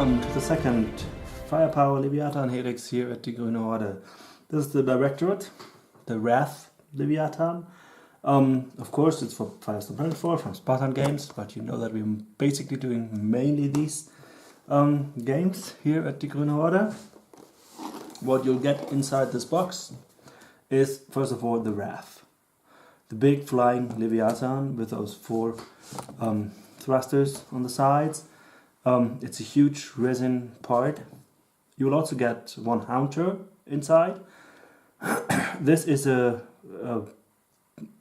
Welcome to the second Firepower Leviathan Helix here at the Grüne Horde. This is the Directorate, the Wrath Leviathan. Of course, it's for Firestorm Planetfall from Spartan Games, but you know that we're basically doing mainly these games here at the Grüne Horde. What you'll get inside this box is, first of all, the Wrath. The big flying Leviathan with those four thrusters on the sides. It's a huge resin part. You will also get one haunter inside. This is a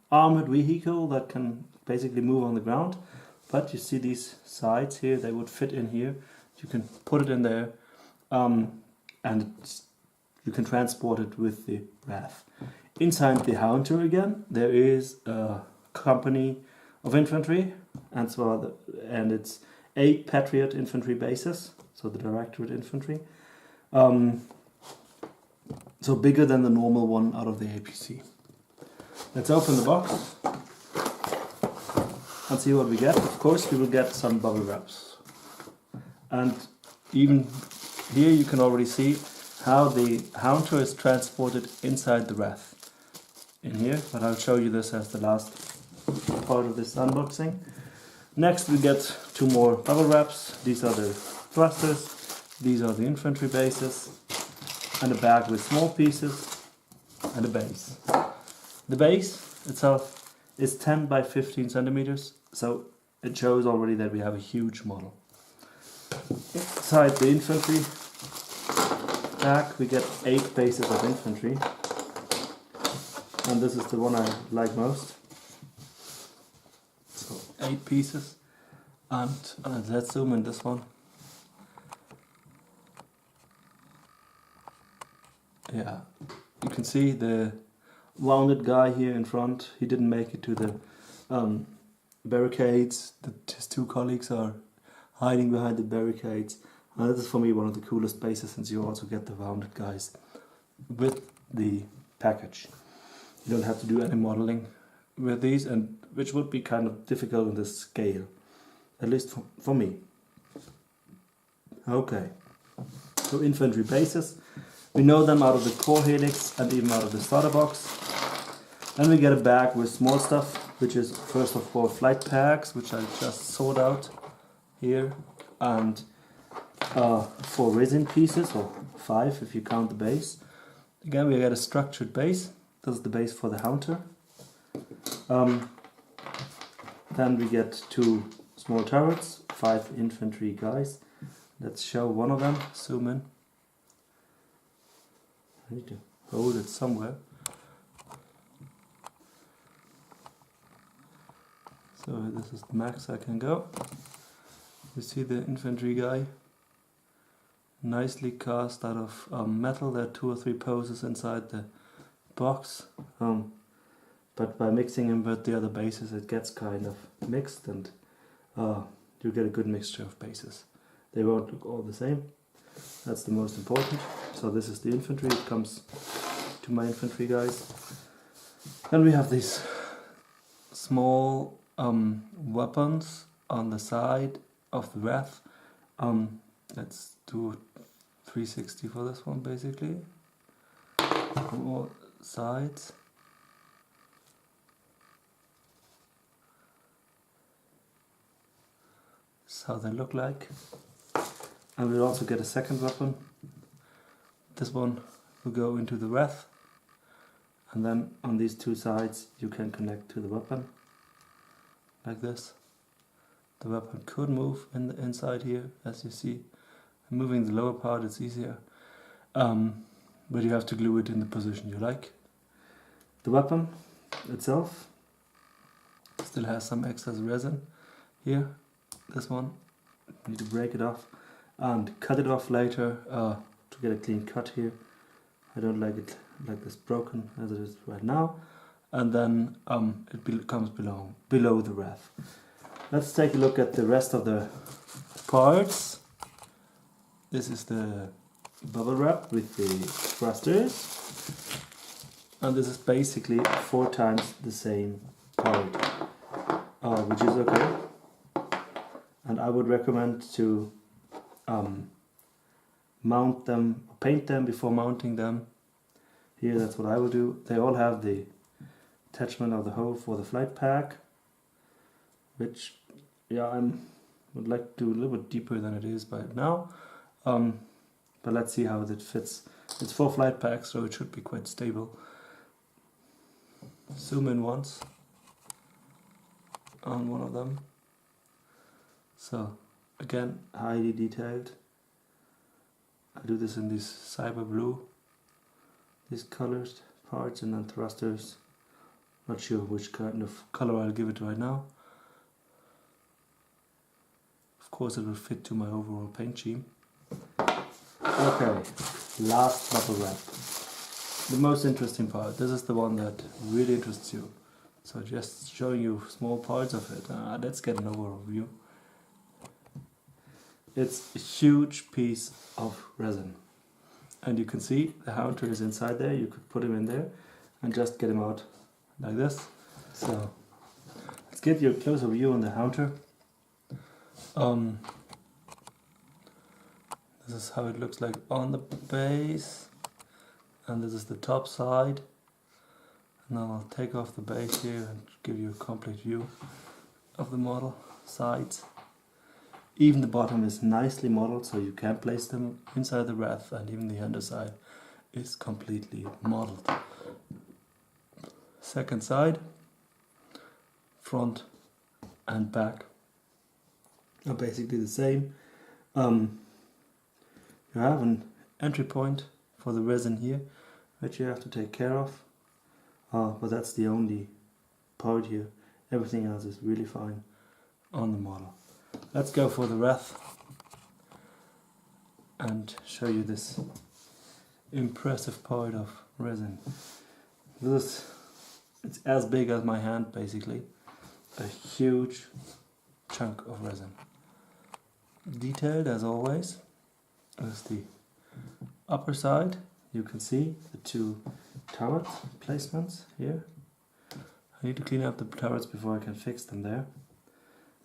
armored vehicle that can basically move on the ground. But you see these sides here, they would fit in here. You can put it in there and you can transport it with the Wrath. Inside the haunter again, there is a company of infantry, and it's 8 Patriot infantry bases, so the Directorate infantry. So bigger than the normal one out of the APC. Let's open the box and see what we get. Of course, we will get some bubble wraps. And even here you can already see how the haunter is transported inside the Wrath. In here, but I'll show you this as the last part of this unboxing. Next we get 2 more bubble wraps. These are the thrusters, these are the infantry bases, and a bag with small pieces, and a base. The base itself is 10 by 15 centimeters, so it shows already that we have a huge model. Inside the infantry bag we get 8 bases of infantry, and this is the one I like most. So 8 pieces, and let's zoom in this one. Yeah, you can see the wounded guy here in front. He didn't make it to the barricades. His 2 colleagues are hiding behind the barricades. And this is for me one of the coolest bases, since you also get the wounded guys with the package. You don't have to do any modeling with these, and which would be kind of difficult on this scale, at least for me. Okay, so infantry bases, we know them out of the core Helix and even out of the starter box. Then we get a bag with small stuff, which is first of all flight packs, which I just sorted out here, and 4 resin pieces, or 5 if you count the base. Again, we get a structured base. This is the base for the haunter. Then we get 2 small turrets, 5 infantry guys. Let's show one of them. Zoom in. I need to hold it somewhere. So this is the max I can go. You see the infantry guy, nicely cast out of metal. There are 2 or 3 poses inside the box, but by mixing them with the other bases it gets kind of mixed, and you get a good mixture of bases. They won't look all the same. That's the most important. So this is the infantry. It comes to my infantry guys. Then we have these small weapons on the side of the Wrath. Let's do 360 for this one, basically. On all sides. This is how they look like. And we'll also get a second weapon. This one will go into the Wrath, and then on these 2 sides you can connect to the weapon like this. The weapon could move in the inside here, as you see. Moving the lower part it's easier, but you have to glue it in the position you like. The weapon itself still has some excess resin here. This one, you need to break it off and cut it off later to get a clean cut here. I don't like it like this broken as it is right now. And then it comes below the Wrath. Let's take a look at the rest of the parts. This is the bubble wrap with the thrusters, and this is basically 4 times the same part, which is okay. And I would recommend to mount them, paint them before mounting them. Here, that's what I will do. They all have the attachment of the hole for the flight pack, which, yeah, I would like to do a little bit deeper than it is by now. But let's see how it fits. It's 4 flight packs, so it should be quite stable. Zoom in once on one of them. So again, highly detailed. I do this in this cyber blue, these colored parts, and then thrusters. Not sure which kind of color I'll give it right now. Of course it will fit to my overall paint scheme. Okay, last bubble wrap. The most interesting part. This is the one that really interests you. So just showing you small parts of it. Let's get an overall view. It's a huge piece of resin. And you can see the haunter is inside there. You could put him in there and just get him out like this. So let's get you a closer view on the haunter. This is how it looks like on the base, and this is the top side. And then I'll take off the base here and give you a complete view of the model sides. Even the bottom is nicely modeled, so you can place them inside the wrath, and even the underside is completely modeled. Second side, front and back are basically the same. You have an entry point for the resin here, which you have to take care of, but that's the only part here. Everything else is really fine on the model. Let's go for the wrath and show you this impressive part of resin. It's as big as my hand, basically. A huge chunk of resin. Detailed as always. There's the upper side. You can see the 2 turret placements here. I need to clean up the turrets before I can fix them there.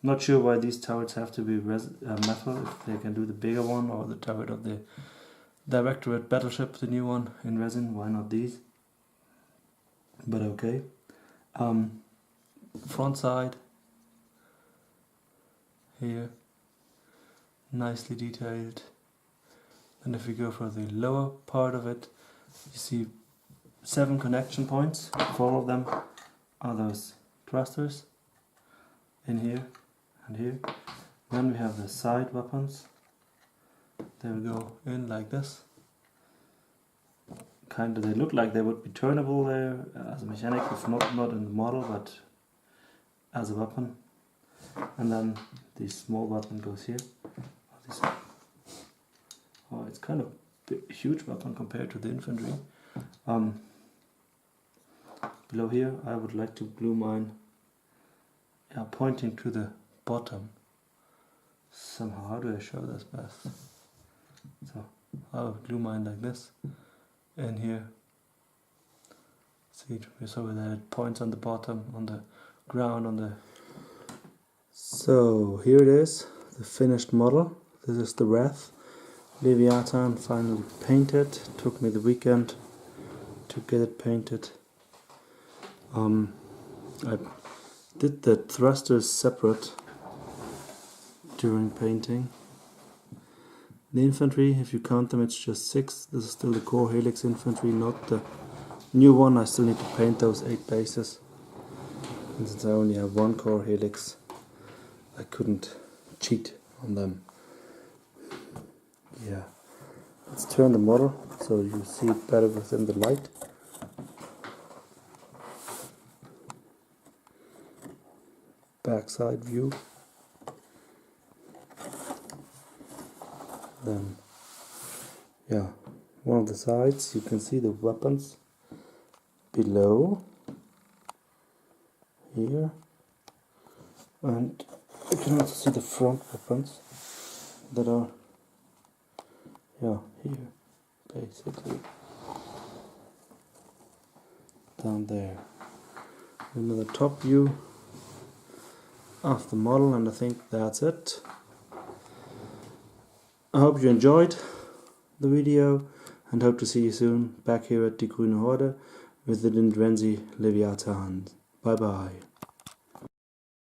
Not sure why these turrets have to be metal, if they can do the bigger one, or the turret of the Directorate battleship, the new one in resin. Why not these? But okay. Front side here, nicely detailed. And if we go for the lower part of it, you see 7 connection points. 4 of them are those thrusters in here and here. Then we have the side weapons. They will go in like this. Kind of, they look like they would be turnable there as a mechanic, if not in the model, but as a weapon. And then the small weapon goes here. Oh, it's kind of a huge weapon compared to the infantry. Below here, I would like to glue mine pointing to the bottom. Somehow, how do I show this best? So I'll glue mine like this in here. See, so that it points on the bottom, on the ground, on the... So here it is, the finished model. This is the Wrath. Leviathan, finally painted. Took me the weekend to get it painted. I did the thrusters separate during painting. The infantry, if you count them, it's just 6. This is still the core Helix infantry, not the new one. I still need to paint those 8 bases. And since I only have 1 core Helix, I couldn't cheat on them. Yeah, let's turn the model so you see it better within the light. Backside view. Then, yeah, one of the sides, you can see the weapons below here, and you can also see the front weapons that are here basically down there. Another top view of the model, and I think that's it. I hope you enjoyed the video and hope to see you soon back here at the Grüne Horde with the Leviathan. Bye bye.